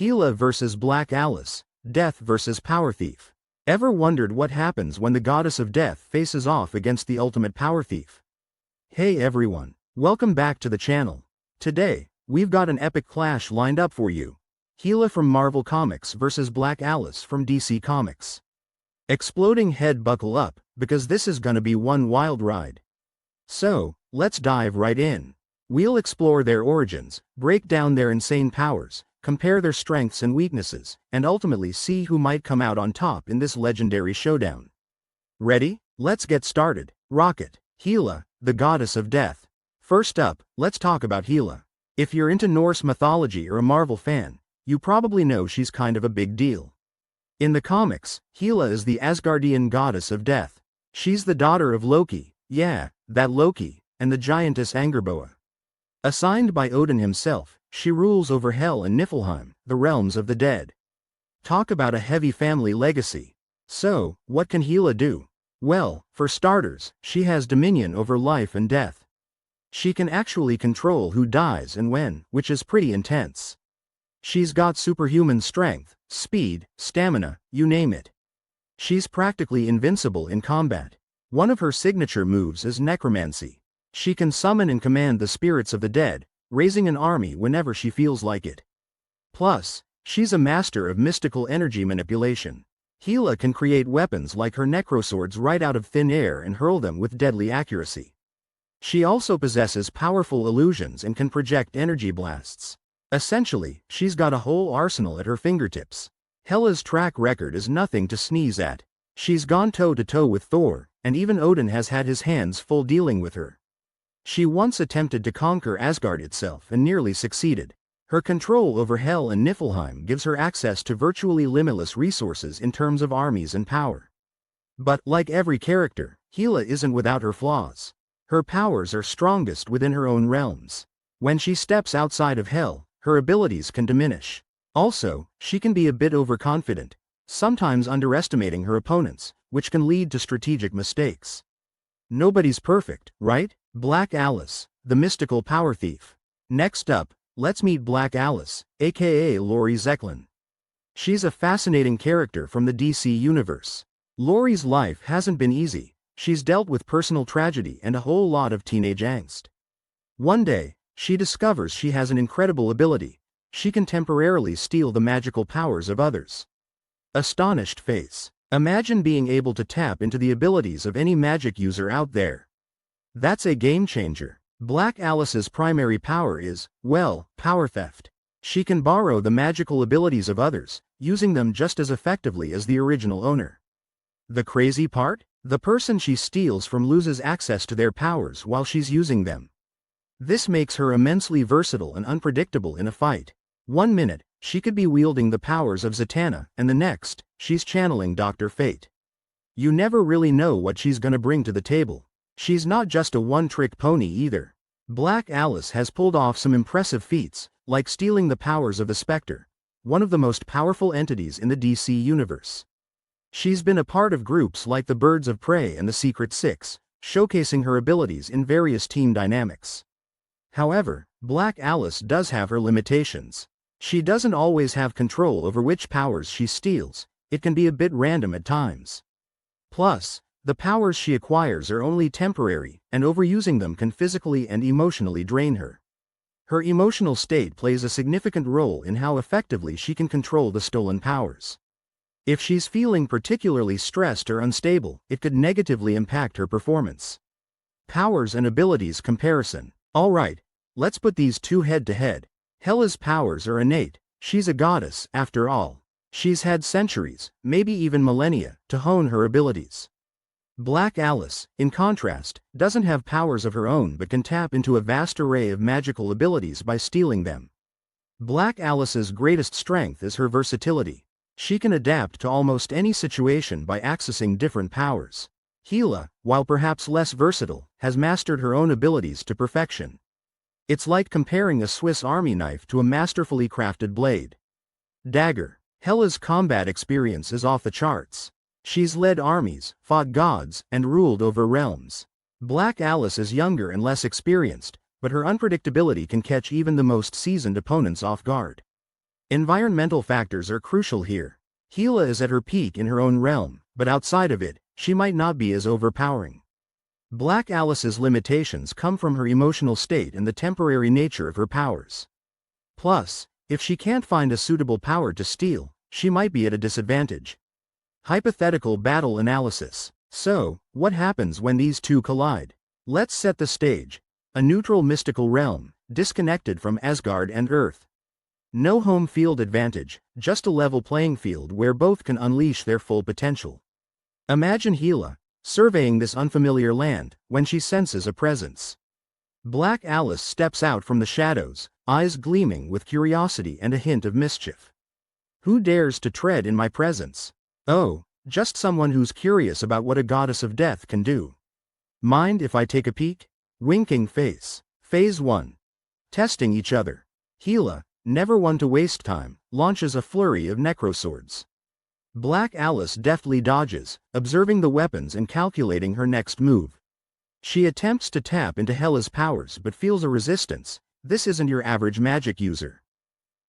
Hela vs. Black Alice, Death vs. Power Thief. Ever wondered what happens when the goddess of death faces off against the ultimate power thief? Hey everyone, welcome back to the channel. Today, we've got an epic clash lined up for you. Hela from Marvel Comics vs. Black Alice from DC Comics. Exploding head, buckle up, because this is gonna be one wild ride. So, let's dive right in. We'll explore their origins, break down their insane powers, compare their strengths and weaknesses, and ultimately see who might come out on top in this legendary showdown. Ready? Let's get started. Rocket, Hela, the goddess of death. First up, let's talk about Hela. If you're into Norse mythology or a Marvel fan, you probably know she's kind of a big deal. In the comics, Hela is the Asgardian goddess of death. She's the daughter of Loki, yeah, that Loki, and the giantess Angerboa. Assigned by Odin himself, she rules over Hel and Niflheim, the realms of the dead. Talk about a heavy family legacy. So, what can Hela do? Well, for starters, she has dominion over life and death. She can actually control who dies and when, which is pretty intense. She's got superhuman strength, speed, stamina, you name it. She's practically invincible in combat. One of her signature moves is necromancy. She can summon and command the spirits of the dead, raising an army whenever she feels like it. Plus, she's a master of mystical energy manipulation. Hela can create weapons like her necroswords right out of thin air and hurl them with deadly accuracy. She also possesses powerful illusions and can project energy blasts. Essentially, she's got a whole arsenal at her fingertips. Hela's track record is nothing to sneeze at. She's gone toe-to-toe with Thor, and even Odin has had his hands full dealing with her. She once attempted to conquer Asgard itself and nearly succeeded. Her control over Hel and Niflheim gives her access to virtually limitless resources in terms of armies and power. But, like every character, Hela isn't without her flaws. Her powers are strongest within her own realms. When she steps outside of Hel, her abilities can diminish. Also, she can be a bit overconfident, sometimes underestimating her opponents, which can lead to strategic mistakes. Nobody's perfect, right? Black Alice, the mystical power thief. Next up, let's meet Black Alice, aka Lori Zeklin. She's a fascinating character from the DC universe. Lori's life hasn't been easy. She's dealt with personal tragedy and a whole lot of teenage angst. One day, she discovers she has an incredible ability. She can temporarily steal the magical powers of others. Astonished face. Imagine being able to tap into the abilities of any magic user out there. That's a game changer. Black Alice's primary power is, well, power theft. She can borrow the magical abilities of others, using them just as effectively as the original owner. The crazy part? The person she steals from loses access to their powers while she's using them. This makes her immensely versatile and unpredictable in a fight. 1 minute, she could be wielding the powers of Zatanna, and the next, she's channeling Dr. Fate. You never really know what she's gonna bring to the table. She's not just a one-trick pony either. Black Alice has pulled off some impressive feats, like stealing the powers of the Spectre, one of the most powerful entities in the DC universe. She's been a part of groups like the Birds of Prey and the Secret Six, showcasing her abilities in various team dynamics. However, Black Alice does have her limitations. She doesn't always have control over which powers she steals. It can be a bit random at times. Plus, the powers she acquires are only temporary, and overusing them can physically and emotionally drain her. Her emotional state plays a significant role in how effectively she can control the stolen powers. If she's feeling particularly stressed or unstable, it could negatively impact her performance. Powers and abilities comparison. Alright, let's put these two head to head. Hela's powers are innate. She's a goddess, after all. She's had centuries, maybe even millennia, to hone her abilities. Black Alice, in contrast, doesn't have powers of her own but can tap into a vast array of magical abilities by stealing them. Black Alice's greatest strength is her versatility. She can adapt to almost any situation by accessing different powers. Hela, while perhaps less versatile, has mastered her own abilities to perfection. It's like comparing a Swiss Army knife to a masterfully crafted blade. Dagger. Hela's combat experience is off the charts. She's led armies, fought gods, and ruled over realms. Black Alice is younger and less experienced, but her unpredictability can catch even the most seasoned opponents off guard. Environmental factors are crucial here. Hela is at her peak in her own realm, but outside of it, she might not be as overpowering. Black Alice's limitations come from her emotional state and the temporary nature of her powers. Plus, if she can't find a suitable power to steal, she might be at a disadvantage. Hypothetical battle analysis. So, what happens when these two collide? Let's set the stage. A neutral mystical realm, disconnected from Asgard and Earth. No home field advantage, just a level playing field where both can unleash their full potential. Imagine Hela, surveying this unfamiliar land, when she senses a presence. Black Alice steps out from the shadows, eyes gleaming with curiosity and a hint of mischief. Who dares to tread in my presence? Oh, just someone who's curious about what a goddess of death can do. Mind if I take a peek? Winking face. Phase 1. Testing each other. Hela, never one to waste time, launches a flurry of necroswords. Black Alice deftly dodges, observing the weapons and calculating her next move. She attempts to tap into Hela's powers but feels a resistance. This isn't your average magic user.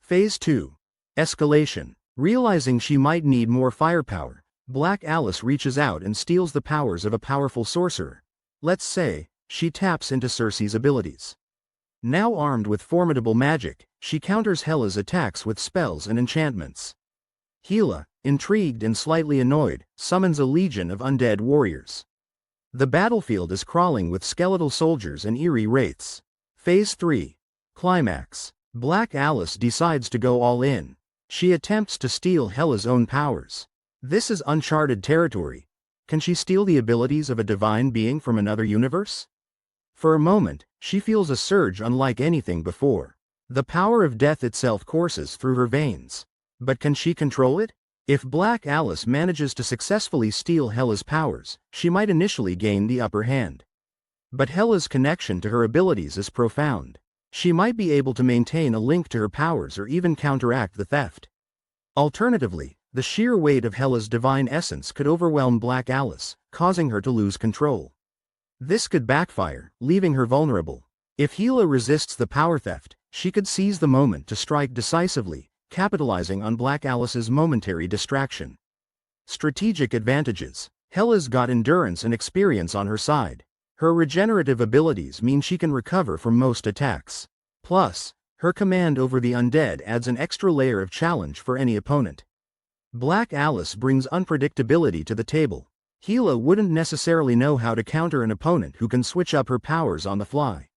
Phase 2. Escalation. Realizing she might need more firepower, Black Alice reaches out and steals the powers of a powerful sorcerer. Let's say, she taps into Circe's abilities. Now armed with formidable magic, she counters Hela's attacks with spells and enchantments. Hela, intrigued and slightly annoyed, summons a legion of undead warriors. The battlefield is crawling with skeletal soldiers and eerie wraiths. Phase 3. Climax. Black Alice decides to go all in. She attempts to steal Hela's own powers. This is uncharted territory. Can she steal the abilities of a divine being from another universe? For a moment, she feels a surge unlike anything before. The power of death itself courses through her veins. But can she control it? If Black Alice manages to successfully steal Hela's powers, she might initially gain the upper hand. But Hela's connection to her abilities is profound. She might be able to maintain a link to her powers or even counteract the theft. Alternatively, the sheer weight of Hela's divine essence could overwhelm Black Alice, causing her to lose control. This could backfire, leaving her vulnerable. If Hela resists the power theft, she could seize the moment to strike decisively, capitalizing on Black Alice's momentary distraction. Strategic advantages. Hela's got endurance and experience on her side. Her regenerative abilities mean she can recover from most attacks. Plus, her command over the undead adds an extra layer of challenge for any opponent. Black Alice brings unpredictability to the table. Hela wouldn't necessarily know how to counter an opponent who can switch up her powers on the fly.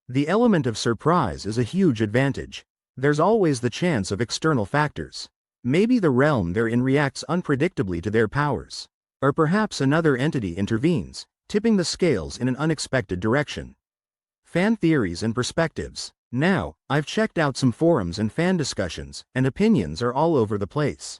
The element of surprise is a huge advantage. There's always the chance of external factors. Maybe the realm they're in reacts unpredictably to their powers. Or perhaps another entity intervenes, tipping the scales in an unexpected direction. Fan theories and perspectives. Now, I've checked out some forums and fan discussions, and opinions are all over the place.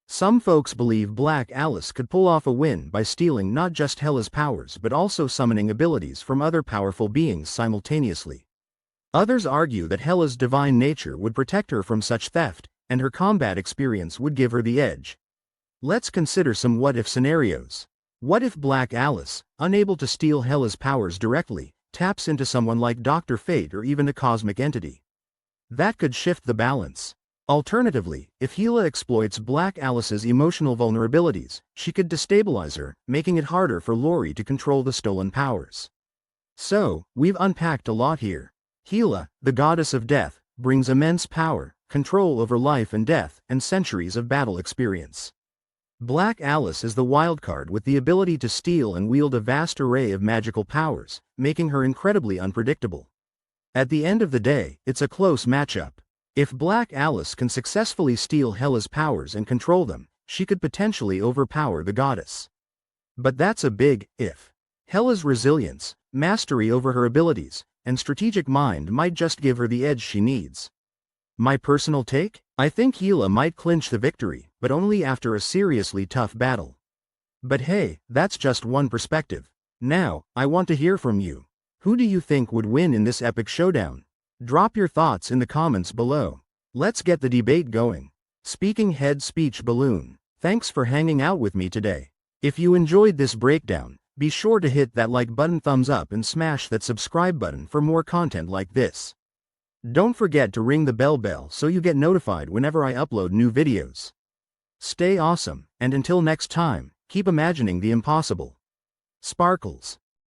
Some folks believe Black Alice could pull off a win by stealing not just Hela's powers but also summoning abilities from other powerful beings simultaneously. Others argue that Hela's divine nature would protect her from such theft, and her combat experience would give her the edge. Let's consider some what-if scenarios. What if Black Alice, unable to steal Hela's powers directly, taps into someone like Dr. Fate or even a cosmic entity? That could shift the balance. Alternatively, if Hela exploits Black Alice's emotional vulnerabilities, she could destabilize her, making it harder for Lori to control the stolen powers. So, we've unpacked a lot here. Hela, the goddess of death, brings immense power, control over life and death, and centuries of battle experience. Black Alice is the wildcard with the ability to steal and wield a vast array of magical powers, making her incredibly unpredictable. At the end of the day, it's a close matchup. If Black Alice can successfully steal Hela's powers and control them, she could potentially overpower the goddess. But that's a big if. Hela's resilience, mastery over her abilities, and strategic mind might just give her the edge she needs. My personal take? I think Hela might clinch the victory, but only after a seriously tough battle. But hey, that's just one perspective. Now, I want to hear from you. Who do you think would win in this epic showdown? Drop your thoughts in the comments below. Let's get the debate going. Speaking head speech balloon. Thanks for hanging out with me today. If you enjoyed this breakdown, be sure to hit that like button, thumbs up, and smash that subscribe button for more content like this. Don't forget to ring the bell so you get notified whenever I upload new videos. Stay awesome, and until next time, keep imagining the impossible. Sparkles.